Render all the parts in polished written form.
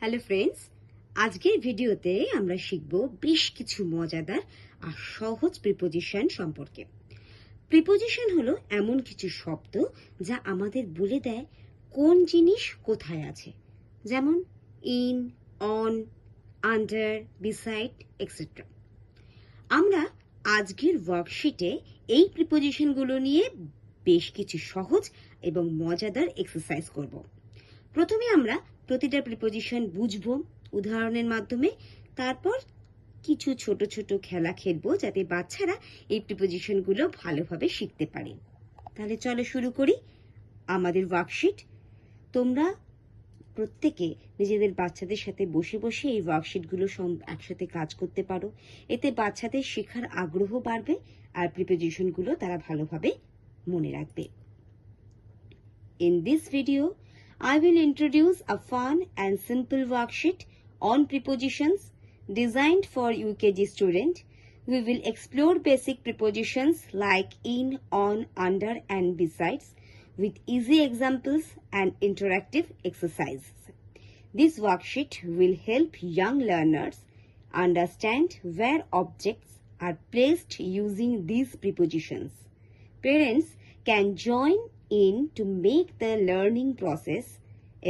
Hello friends, আজকের ভিডিওতে আমরা শিখব বেশ কিছু মজাদার আর সহজ প্রিপোজিশন সম্পর্কে। প্রিপোজিশন হলো এমন কিছু শব্দ যা আমাদের বলে দেয় কোন জিনিস কোথায় আছে, যেমন in, on, under, beside etcetera. আমরা আজকের ওয়ার্কশিটে এই প্রিপোজিশনগুলো নিয়ে বেশ কিছু সহজ এবং মজাদার এক্সারসাইজ করব। প্রথমে আমরা প্রতিটা প্রিপোজিশন বুঝবো উদাহরণের মাধ্যমে, তারপর কিছু ছোট ছোট খেলা খেলবো যাতে বাচ্চারা এই প্রিপোজিশনগুলো ভালোভাবে শিখতে পারে। তাহলে চলো শুরু করি আমাদের ওয়ার্কশিট। তোমরা প্রত্যেকে নিজেদের বাচ্চাদের সাথে বসে বসে এই ওয়ার্কশিটগুলো একসাথে কাজ করতে পারো। এতে বাচ্চাদের শেখার আগ্রহ বাড়বে আর প্রিপোজিশনগুলো তারা ভালোভাবে মনে রাখবে। In this video, I will introduce a fun and simple worksheet on prepositions designed for UKG students. We will explore basic prepositions like in, on, under and besides with easy examples and interactive exercises. This worksheet will help young learners understand where objects are placed using these prepositions. Parents can join in to make the learning process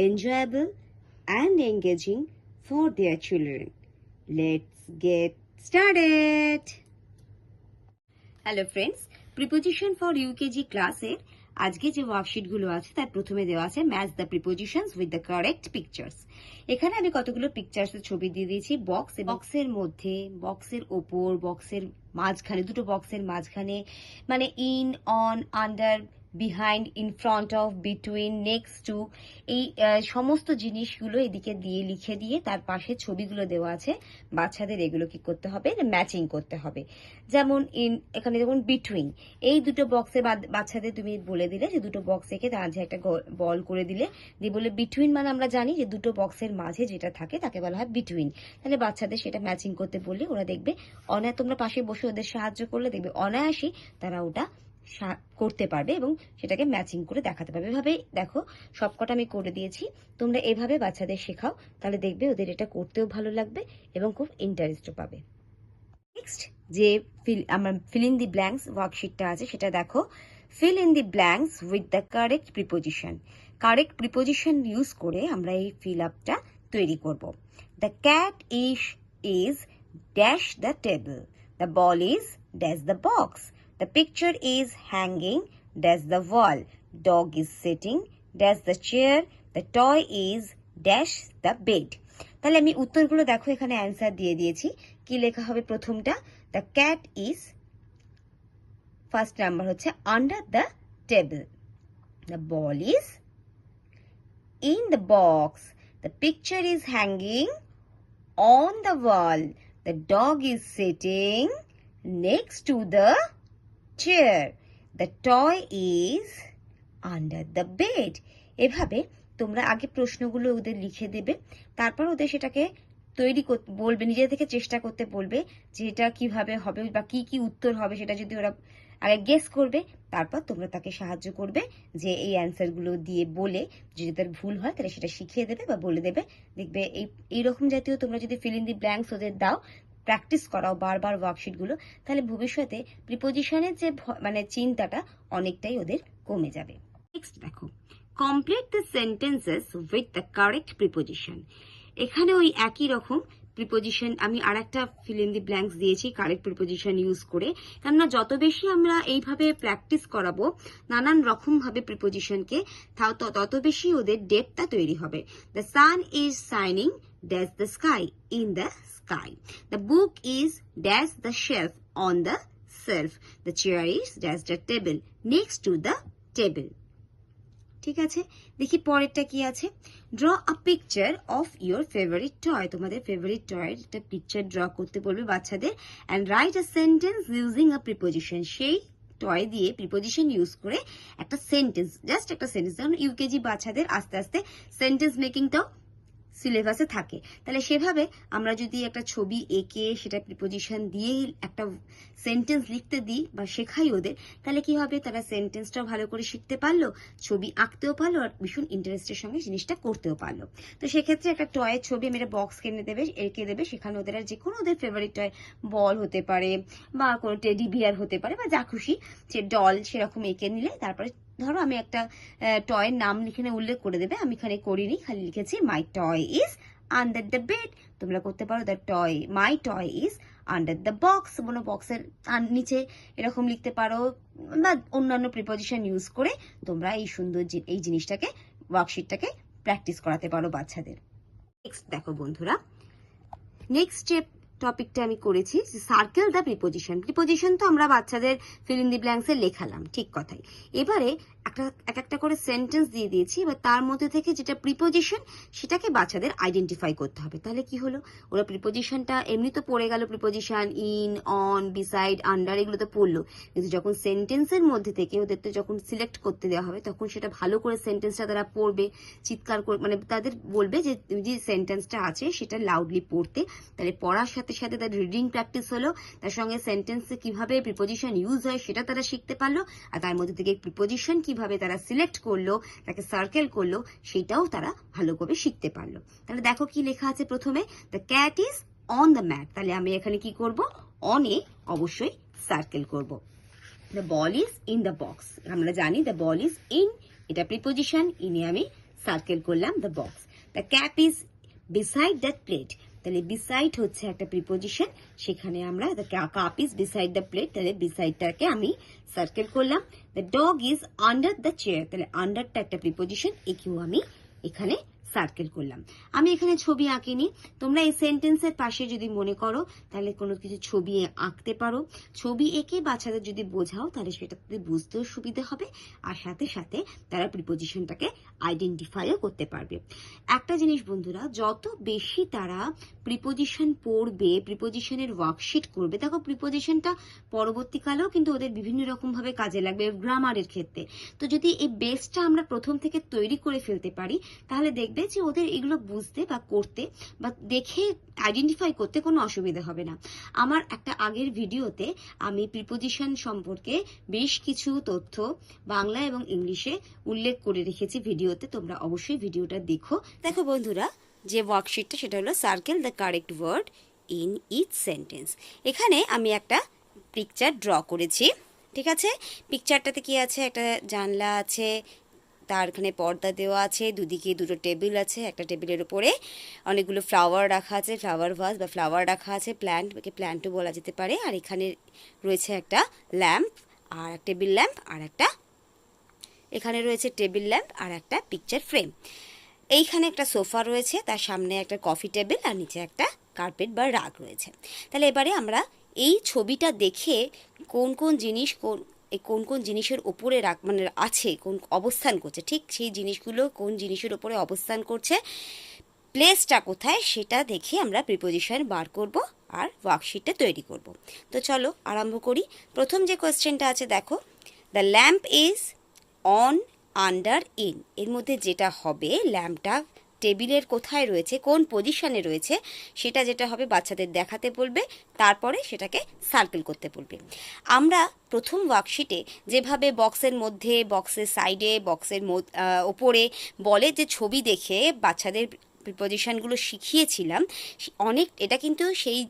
enjoyable and engaging for their children. Let's get started. Hello friends, preposition for UKG ক্লাসের আজকে যে ওয়ার্কশিটগুলো আছে তার প্রথমে দেওয়া আছে match the prepositions with the correct pictures. এখানে আমি কতগুলো পিকচার্সের ছবি দিয়ে দিয়েছি বক্সের মধ্যে, বক্সের ওপর, বক্সের মাঝখানে, দুটো বক্সের মাঝখানে, মানে in, on, under, behind, in front of, between, next to, এই সমস্ত জিনিসগুলো এদিকে দিয়ে লিখে দিয়ে তার পাশে ছবিগুলো দেওয়া আছে। বাচ্চাদের এগুলো কি করতে হবে, ম্যাচিং করতে হবে। যেমন এখানে যেমন বিটুইন, এই দুটো বক্সে বাচ্চাদের তুমি বলে দিলে যে দুটো বক্স থেকে তার মাঝে একটা বল করে দিলে, দিয়ে বলে বিটুইন মানে আমরা জানি যে দুটো বক্সের মাঝে যেটা থাকে তাকে বলা হয় বিটুইন। তাহলে বাচ্চাদের সেটা ম্যাচিং করতে বললে ওরা দেখবে তোমরা পাশে বসে ওদের সাহায্য করলে দেখবে অনায়াসই তারা ওটা করতে পারবে এবং সেটাকে ম্যাচিং করে দেখাতে পারবে। এভাবে দেখো সবকটা আমি করে দিয়েছি, তোমরা এভাবে বাচ্চাদের শেখাও, তাহলে দেখবে ওদের এটা করতেও ভালো লাগবে এবং খুব ইন্টারেস্টও পাবে। নেক্সট যে আমার ফিল ইন দি ব্ল্যাঙ্কস ওয়ার্কশিটটা আছে সেটা দেখো। Fill in the blanks with the correct preposition. Correct preposition use করে আমরা এই ফিল আপটা তৈরি করব। The cat is dash the table, the ball is dash the box, the picture is hanging dash the wall, dog is sitting dash the chair, the toy is dash the bed. তাহলে আমি উত্তরগুলো দেখো এখানে answer দিয়ে দিয়েছি। কি লেখা হবে প্রথমটা? the cat is, first number হচ্ছে under the table, the ball is in the box, the picture is hanging on the wall, the dog is sitting next to the chair, the toy is under the bed. এভাবে তোমরা আগে প্রশ্নগুলো ওদের লিখে দেবে, তারপর ওদের সেটাকে তৈরি করতে বলবে, নিজে থেকে চেষ্টা করতে বলবে যে এটা কিভাবে হবে বা কি কি উত্তর হবে। সেটা যদি ওরা আগে গেস করবে, তারপর তোমরা তাকে সাহায্য করবে যে এই অ্যান্সারগুলো দিয়ে বলে, যদি তার ভুল হয় তাহলে সেটা শিখিয়ে দেবে বা বলে দেবে। দেখবে এইরকম জাতীয় তোমরা যদি ফিল ইন দি ব্ল্যাঙ্কস ওদের দাও, প্র্যাকটিস করাও বারবার ওয়ার্কশিটগুলো, তাহলে ভবিষ্যতে প্রিপোজিশনের যে চিন্তাটা অনেকটাই ওদের কমে যাবে। নেক্সট দেখো, complete the sentences with the correct preposition. এখানে ওই একই রকম প্রিপোজিশন আমি আর একটা ফিল ইন দি ব্ল্যাঙ্কস দিয়েছি কারেক্ট প্রিপোজিশন ইউজ করে, কেননা যত বেশি আমরা এইভাবে প্র্যাকটিস করাবো নানান রকম ভাবে প্রিপোজিশনকে, তত বেশি ওদের ডেপথটা তৈরি হবে। The sun is shining dash the sky, in the sky. The book is dash the shelf, on the shelf. The chair is dash the table, next to the table. ঠিক আছে, দেখি পরেরটা কি আছে। Draw a picture of your favourite toy. তোমাদের favourite টয়ের একটা picture draw করতে বলবে বাচ্চাদের, and write a sentence using a preposition. সেই টয় দিয়ে প্রিপোজিশন ইউজ করে একটা সেন্টেন্স, জাস্ট একটা সেন্টেন্স। যেমন ইউকেজি বাচ্চাদের আস্তে আস্তে সেন্টেন্স মেকিংটাও সিলেবাসে থাকে। তাহলে সেভাবে আমরা যদি একটা ছবি এঁকে সেটা প্রিপোজিশন দিয়েই একটা সেন্টেন্স লিখতে দিই বা শেখাই ওদের, তাহলে কি হবে, তারা সেন্টেন্সটাও ভালো করে শিখতে পারলো, ছবি আঁকতেও পারলো, আর ভীষণ ইন্টারেস্টের সঙ্গে জিনিসটা করতেও পারলো। তো সেক্ষেত্রে একটা টয়ের ছবি আমি একটা বক্স কিনে দেবে, এঁকে দেবে, সেখানে ওদের আর যে কোনো ওদের ফেভারিট টয়, বল হতে পারে বা কোনো টেডি বিয়ার হতে পারে বা যা খুশি, সে ডল সেরকম এঁকে নিলে, তারপরে ধরো আমি একটা টয়ের নাম এখানে উল্লেখ করে দেবে, আমি এখানে করিনি, খালি লিখেছি my toy is under the bed. তোমরা করতে পারো the toy, my toy is under the box, কোনো বক্সের নিচে এরকম লিখতে পারো, বা অন্যান্য প্রিপোজিশন ইউজ করে তোমরা এই সুন্দর এই জিনিসটাকে, ওয়ার্কশিটটাকে প্র্যাকটিস করাতে পারো বাচ্চাদের। নেক্সট দেখো বন্ধুরা, নেক্সট যে টপিকটা আমি করেছি, সার্কেল দ্য প্রিপোজিশন। প্রিপোজিশন তো আমরা বাচ্চাদের ফিল ইন দি ব্ল্যাঙ্কসে লেখালাম, ঠিক কথাই। এবারে একটা করে সেন্টেন্স দিয়ে দিয়েছি, এবার তার মধ্যে থেকে যেটা প্রিপোজিশন সেটাকে বাচ্চাদের আইডেন্টিফাই করতে হবে। তাহলে কি হলো, ওরা প্রিপোজিশনটা এমনি তো পড়ে গেল, preposition in, on, beside, under, এগুলো তো পড়লো, কিন্তু যখন সেন্টেন্সের মধ্যে থেকে ওদের তো যখন সিলেক্ট করতে দেওয়া হবে, তখন সেটা ভালো করে সেন্টেন্সটা তারা পড়বে, চিৎকার করে, মানে তাদের বলবে যে যে সেন্টেন্সটা আছে সেটা লাউডলি পড়তে। তাহলে পড়ার সাথে সাথে তাদের রিডিং প্র্যাকটিস হলো, তার সঙ্গে সেন্টেন্সে কিভাবে প্রিপোজিশন ইউজ হয় সেটা তারা শিখতে পারলো, আর তার মধ্যে থেকে প্রিপোজিশন কিভাবে তারা সিলেক্ট করলো, তাকে সার্কেল করলো, সেটাও তারা ভালোভাবে শিখতে পারলো। তাহলে দেখো কি লেখা আছে প্রথমে, the cat is on the mat. তাহলে আমি এখানে কি করব, অনে অবশ্যই সার্কেল করব। The ball is in the box, আমরা জানি দ্য বল ইজ ইন, এটা প্রিপোজিশন, ইনে আমি সার্কেল করলাম the box. The cap is beside that plate, তাহলে বিসাইড হচ্ছে একটা প্রিপোজিশন, সেখানে আমরা the cup is beside the plate, তাহলে বিসাইডটাকে আমি সার্কেল করলাম। The dog is under the chair, তাহলে আন্ডারটা একটা প্রিপোজিশন, একেও আমি এখানে সার্কেল করলাম। আমি এখানে ছবি আঁকিনি, তোমরা এই সেন্টেন্সের পাশে যদি মনে করো তাহলে কোনো কিছু ছবি আঁকতে পারো। ছবি এঁকে বাচ্চাদের যদি বোঝাও তাহলে সেটা বুঝতেও সুবিধা হবে, আর সাথে সাথে তারা প্রিপোজিশনটাকে আইডেন্টিফাইও করতে পারবে। একটা জিনিস বন্ধুরা, যত বেশি তারা প্রিপোজিশন পড়বে, প্রিপোজিশনের ওয়ার্কশিট করবে, দেখো প্রিপোজিশনটা পরবর্তীকালেও কিন্তু ওদের বিভিন্ন রকম ভাবে কাজে লাগবে গ্রামারের ক্ষেত্রে। তো যদি এই বেসটা আমরা প্রথম থেকে তৈরি করে ফেলতে পারি, তাহলে দেখবে যে ওদের এগুলো বুঝতে বা করতে বা দেখে আইডেন্টিফাই করতে কোনো অসুবিধা হবে না। আমার একটা আগের ভিডিওতে আমি প্রিপোজিশন সম্পর্কে বেশ কিছু তথ্য বাংলা এবং ইংলিশে উল্লেখ করে রেখেছি ভিডিওতে, তোমরা অবশ্যই ভিডিওটা দেখো। দেখো বন্ধুরা, যে ওয়ার্কশিটটা সেটা হলো circle the correct word in each sentence. এখানে আমি একটা পিকচার ড্র করেছি, ঠিক আছে। পিকচারটাতে কি আছে, একটা জানলা আছে, তার এখানে পর্দা দেওয়া আছে, দুদিকে দুটো টেবিল আছে, একটা টেবিলের উপরে অনেকগুলো ফ্লাওয়ার রাখা আছে, ফ্লাওয়ার ভাস বা ফ্লাওয়ার রাখা আছে, প্ল্যান্টও বলা যেতে পারে, আর এখানে রয়েছে একটা ল্যাম্প, আর টেবিল ল্যাম্প, আর একটা এখানে রয়েছে টেবিল ল্যাম্প আর একটা পিকচার ফ্রেম। এইখানে একটা সোফা রয়েছে, তার সামনে একটা কফি টেবিল, আর নিচে একটা কার্পেট বা রাগ রয়েছে। তাহলে এবারে আমরা এই ছবিটা দেখে কোন কোন জিনিস কোন কোন জিনিসের ওপরে মানে আছে, কোন অবস্থান করছে, ঠিক সেই জিনিসগুলো কোন জিনিসের ওপরে অবস্থান করছে, প্লেসটা কোথায়, সেটা দেখে আমরা প্রিপোজিশন বার করব আর ওয়ার্কশিটটা তৈরি করব। তো চলো আরম্ভ করি। প্রথম যে কোয়েশ্চেনটা আছে দেখো, the lamp is on under in, এর মধ্যে যেটা হবে ল্যাম্পটা টেবিলের কোথায় রয়েছে, কোন পজিশনে রয়েছে, সেটা যেটা হবে বাচ্চাদের দেখাতে বলবে, তারপরে সেটাকে সার্কেল করতে বলবে। আমরা প্রথম ওয়ার্কশিটে যেভাবে বক্সের মধ্যে, বক্সের সাইডে, বক্সের ওপরে বলের যে ছবি দেখে বাচ্চাদের প্রিপোজিশনগুলো শিখিয়েছিলাম, এটা কিন্তু সেই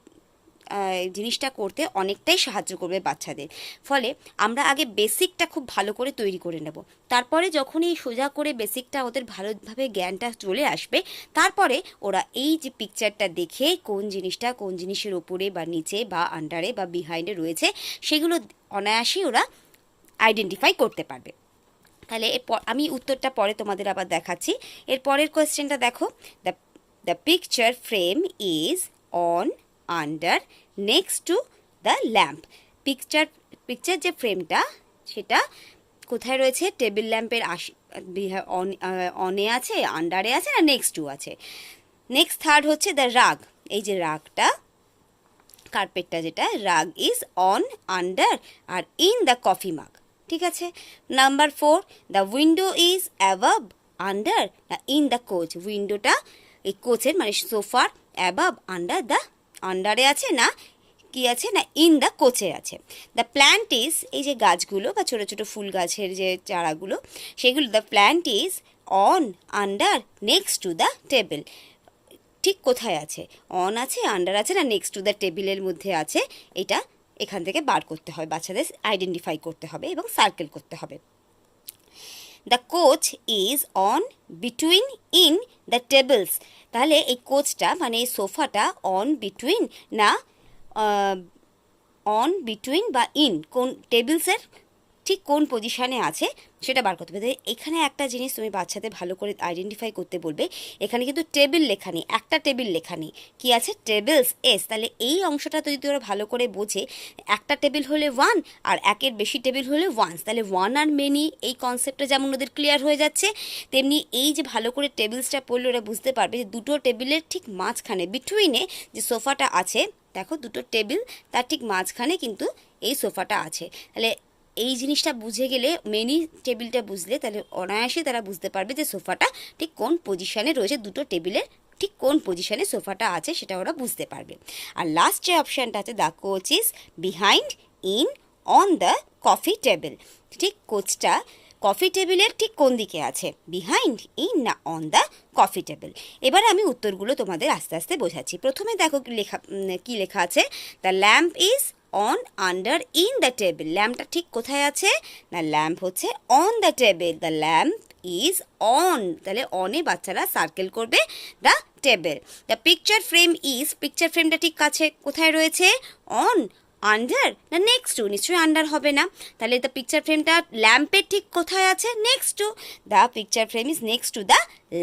জিনিসটা করতে অনেকটাই সাহায্য করবে বাচ্চাদের। ফলে আমরা আগে বেসিকটা খুব ভালো করে তৈরি করে নেব, তারপরে যখনই সোজা করে বেসিকটা ওদের ভালোভাবে জ্ঞানটা চলে আসবে, তারপরে ওরা এই যে পিকচারটা দেখে কোন জিনিসটা কোন জিনিসের ওপরে বা নিচে বা আন্ডারে বা বিহাইন্ডে রয়েছে, সেগুলো অনায়াসেই ওরা আইডেন্টিফাই করতে পারবে। তাহলে এরপর আমি উত্তরটা পরে তোমাদের আবার দেখাচ্ছি। এর পরের কোয়েশ্চেনটা দেখো, the picture frame is on under next to the lamp. Picture যে ফ্রেমটা সেটা কোথায় রয়েছে, টেবিল ল্যাম্পের অনে আছে, আন্ডারে আছে, না নেক্সট টু আছে। নেক্সট থার্ড হচ্ছে দ্য রাগ, এই যে রাগটা, কার্পেটটা যেটা, rug is on under or in the coffee mug, ঠিক আছে। Number 4, the window is above under না ইন দ্য কোচ, উইন্ডোটা এই কোচের মানে সোফার অ্যাবাভ আন্ডার দ্য, আন্ডারে আছে না কি আছে না ইন দ্য কোচে আছে। দ্য প্ল্যান্ট ইজ, এই যে গাছগুলো বা ছোটো ছোটো ফুল গাছের যে চারাগুলো সেগুলো, the plant is on, under, next to the table. ঠিক কোথায় আছে? অন আছে, আন্ডার আছে না নেক্সট টু দ্য টেবিলের মধ্যে আছে, এটা এখান থেকে বার করতে হবে, বাচ্চাদের আইডেন্টিফাই করতে হবে এবং সার্কেল করতে হবে। The couch is on, between, in the tables. তাহলে এই কোচটা মানে এই সোফাটা অন, বিটুইন না অন, বিটুইন বা ইন, কোন টেবিলসের ঠিক কোন পজিশানে আছে সেটা বার করতে হবে। এখানে একটা জিনিস তুমি বাচ্চাদের ভালো করে আইডেন্টিফাই করতে বলবে, এখানে কিন্তু টেবিল লেখা নেই, একটা টেবিল লেখা নেই, কী আছে টেবিলস এস। তাহলে এই অংশটা যদি ওরা ভালো করে বোঝে, একটা টেবিল হলে ওয়ান আর একের বেশি টেবিল হলে ওয়ান্স, তাহলে ওয়ান আর মেনি এই কনসেপ্টটা যেমন ওদের ক্লিয়ার হয়ে যাচ্ছে, তেমনি এই যে ভালো করে টেবিলসটা পড়লে ওরা বুঝতে পারবে যে দুটো টেবিলের ঠিক মাঝখানে বিটুইনে যে সোফাটা আছে, দেখো দুটো টেবিল তার ঠিক মাঝখানে কিন্তু এই সোফাটা আছে। তাহলে এই জিনিসটা বুঝে গেলে, মেনি টেবিলটা বুঝলে, তাহলে অনায়াসে তারা বুঝতে পারবে যে সোফাটা ঠিক কোন পজিশানে রয়েছে, দুটো টেবিলের ঠিক কোন পজিশানে সোফাটা আছে সেটা ওরা বুঝতে পারবে। আর লাস্ট যে অপশানটা আছে, the couch is behind, in, on the coffee table. ঠিক কোচটা কফি টেবিলের ঠিক কোন দিকে আছে, বিহাইন্ড, ইন না অন দ্য কফি টেবিল। এবারে আমি উত্তরগুলো তোমাদের আস্তে আস্তে বোঝাচ্ছি। প্রথমে দেখো কি লেখা আছে, the lamp is on, under, in the table. ল্যাম্পটা ঠিক কোথায় আছে না, ল্যাম্প হচ্ছে on the table, the lamp is on. তাহলে অনে বাচ্চারা সার্কেল করবে the table. The picture frame is, picture ফ্রেমটা ঠিক কাছে কোথায় রয়েছে, অন, আন্ডার না নেক্সট টু, নিশ্চয়ই আন্ডার হবে না, তাহলে দ্য পিকচার ফ্রেমটা ল্যাম্পের ঠিক কোথায় আছে, next to, the picture frame is next to the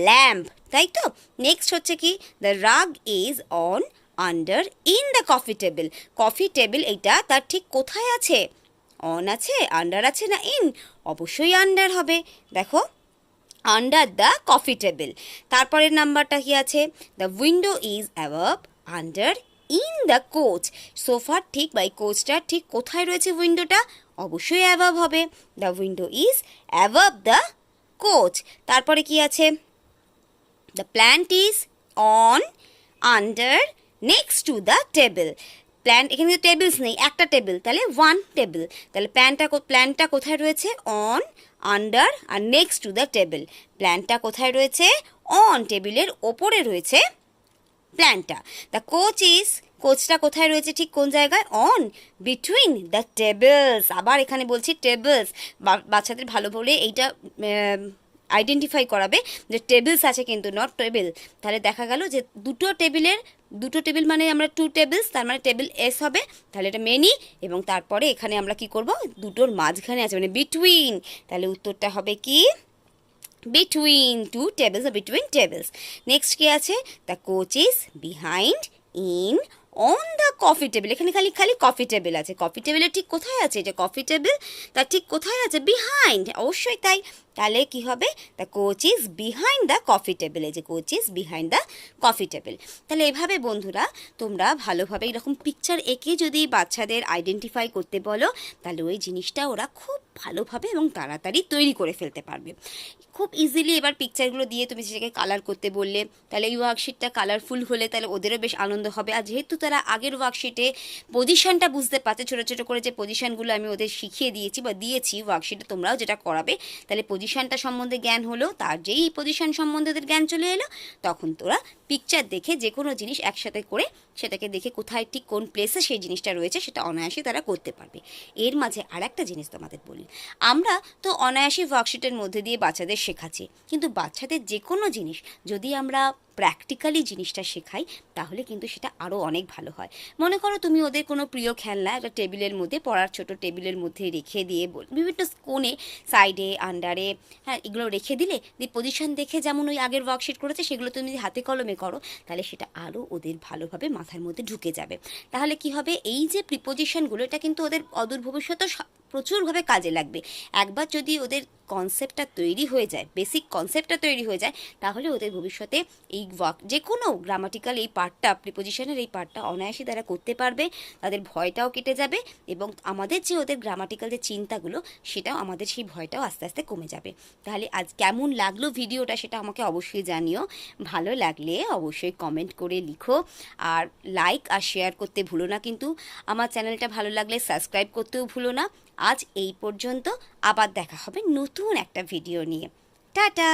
lamp, তাই তো। নেক্সট হচ্ছে কি, the rug is on, under, in the coffee table. Coffee table এইটা তার ঠিক কোথায় আছে, অন আছে, আন্ডার আছে না ইন, অবশ্যই আন্ডার হবে, দেখো আন্ডার দ্য কফি টেবিল। তারপরের নাম্বারটা কি আছে, the window is above, under, in the coach. সোফার ঠিক বা এই কোচটার ঠিক কোথায় রয়েছে উইন্ডোটা, অবশ্যই অ্যাবভ হবে, the window is above the coach. তারপরে কি আছে, the plant is on, under, next to the table. Plant, এখানে কিন্তু টেবিলস নেই, একটা টেবিল, তাহলে ওয়ান টেবিল, তাহলে প্ল্যান্টটা কোথায় রয়েছে, অন, আন্ডার আর নেক্সট টু দ্য টেবিল। প্ল্যান্টটা কোথায় রয়েছে, অন, টেবিলের ওপরে রয়েছে প্ল্যান্টটা। দ্য কোচ ইজ, কোচটা কোথায় রয়েছে ঠিক কোন জায়গায়, অন, বিটুইন দ্য টেবিলস। আবার এখানে বলছি টেবিলস, বাচ্চাদের ভালো বলে এইটা আইডেন্টিফাই করাবে যে টেবিলস আছে কিন্তু নট টেবিল। তাহলে দেখা গেল যে দুটো টেবিল মানে আমরা টু টেবিলস, তার মানে টেবিল এস হবে, তাহলে এটা মেনি, এবং তারপরে এখানে আমরা কি করব, দুটোর মাঝখানে আছে মানে বিটুইন, তাহলে উত্তরটা হবে কি বিটুইন টু টেবিলস বা বিটুইন টেবিলস। নেক্সট কি আছে, the couch is behind, in, on the coffee table. এখানে খালি কফি টেবিল আছে, কফি টেবিলের ঠিক কোথায় আছে, এটা কফি টেবিল, তার ঠিক কোথায় আছে, বিহাইন্ড, অবশ্যই তাই। তাহলে কি হবে, the couch is behind the coffee table, এই যে coach is behind the coffee table. তাহলে এভাবে বন্ধুরা তোমরা ভালোভাবে এরকম পিকচার এঁকে যদি বাচ্চাদের আইডেন্টিফাই করতে বলো, তাহলে ওই জিনিসটা ওরা খুব ভালোভাবে এবং তাড়াতাড়ি তৈরি করে ফেলতে পারবে খুব ইজিলি। এবার পিকচারগুলো দিয়ে তুমি সেটাকে কালার করতে বললে, তাহলে এই ওয়ার্কশিটটা কালারফুল হলে তাহলে ওদেরও বেশ আনন্দ হবে। আর যেহেতু তারা আগের ওয়ার্কশিটে পজিশনটা বুঝতে পারছে, ছোটো ছোটো করে যে পজিশনগুলো আমি ওদের শিখিয়ে দিয়েছি বা দিয়েছি ওয়ার্কশিটে, তোমরাও যেটা করাবে, তাহলে পজিশনটা সম্বন্ধে জ্ঞান হলো, তার যেই পজিশন সম্বন্ধে ওদের জ্ঞান চলে এলো, তখন তোরা পিকচার দেখে যে কোনো জিনিস একসাথে করে সেটাকে দেখে কোথায় ঠিক কোন প্লেসে সেই জিনিসটা রয়েছে সেটা অনায়াসে তারা করতে পারবে। এর মাঝে আর একটা জিনিস তোমাদের বলি, আমরা তো অনায়াসে ওয়ার্কশিটের মধ্যে দিয়ে বাচ্চাদের শেখাচ্ছি, কিন্তু বাচ্চাদের যে কোনো জিনিস যদি আমরা প্র্যাকটিক্যালি জিনিসটা শেখাই, তাহলে কিন্তু সেটা আরও অনেক ভালো হয়। মনে করো তুমি ওদের কোনো প্রিয় খেলনা একটা টেবিলের মধ্যে, পড়ার ছোটো টেবিলের মধ্যে রেখে দিয়ে বিভিন্ন কোণে, সাইডে, আন্ডারে, হ্যাঁ এগুলো রেখে দিলে, দিয়ে পজিশন দেখে যেমন ওই আগের ওয়ার্কশিট করেছে সেগুলো তুমি যদি হাতে কলমে করো, তাহলে সেটা আরও ওদের ভালোভাবে মাথার মধ্যে ঢুকে যাবে। তাহলে কি হবে, এই যে প্রিপোজিশনগুলো, এটা কিন্তু ওদের অদূর ভবিষ্যতেও প্রচুরভাবে কাজে লাগবে। একবার যদি ওদের কনসেপ্টটা তৈরি হয়ে যায়, বেসিক কনসেপ্টটা তৈরি হয়ে যায়, তাহলে ওদের ভবিষ্যতে এই যে কোনো গ্রামাটিক্যাল এই পার্টটা, প্রিপোজিশনের এই পার্টটা অনায়াসে তারা করতে পারবে। তাদের ভয়টাও কেটে যাবে এবং আমাদের যে ওদের গ্রামাটিক্যাল যে চিন্তাগুলো, সেটাও আমাদের সেই ভয়টাও আস্তে আস্তে কমে যাবে। তাহলে আজ কেমন লাগলো ভিডিওটা সেটা আমাকে অবশ্যই জানিও। ভালো লাগলে অবশ্যই কমেন্ট করে লিখো, আর লাইক আর শেয়ার করতে ভুলো না কিন্তু। আমার চ্যানেলটা ভালো লাগলে সাবস্ক্রাইব করতেও ভুলো না। আজ এই পর্যন্ত, আবার দেখা হবে নতুন একটা ভিডিও নিয়ে। টাটা।